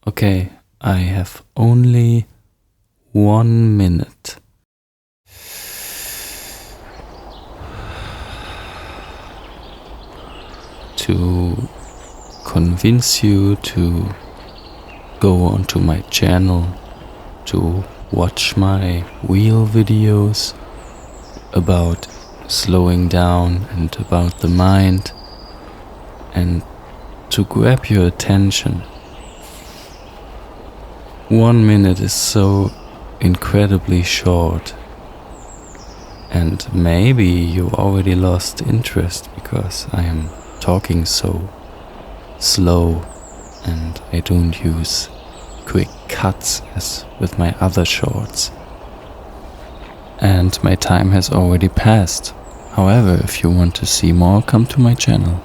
Okay, I have only 1 minute. To convince you to go onto my channel to watch my wheel videos about slowing down and about the mind, and to grab your attention. 1 minute is so incredibly short, and maybe you already lost interest because I am talking so slow and I don't use quick cuts as with my other shorts. And my time has already passed. However, if you want to see more, come to my channel.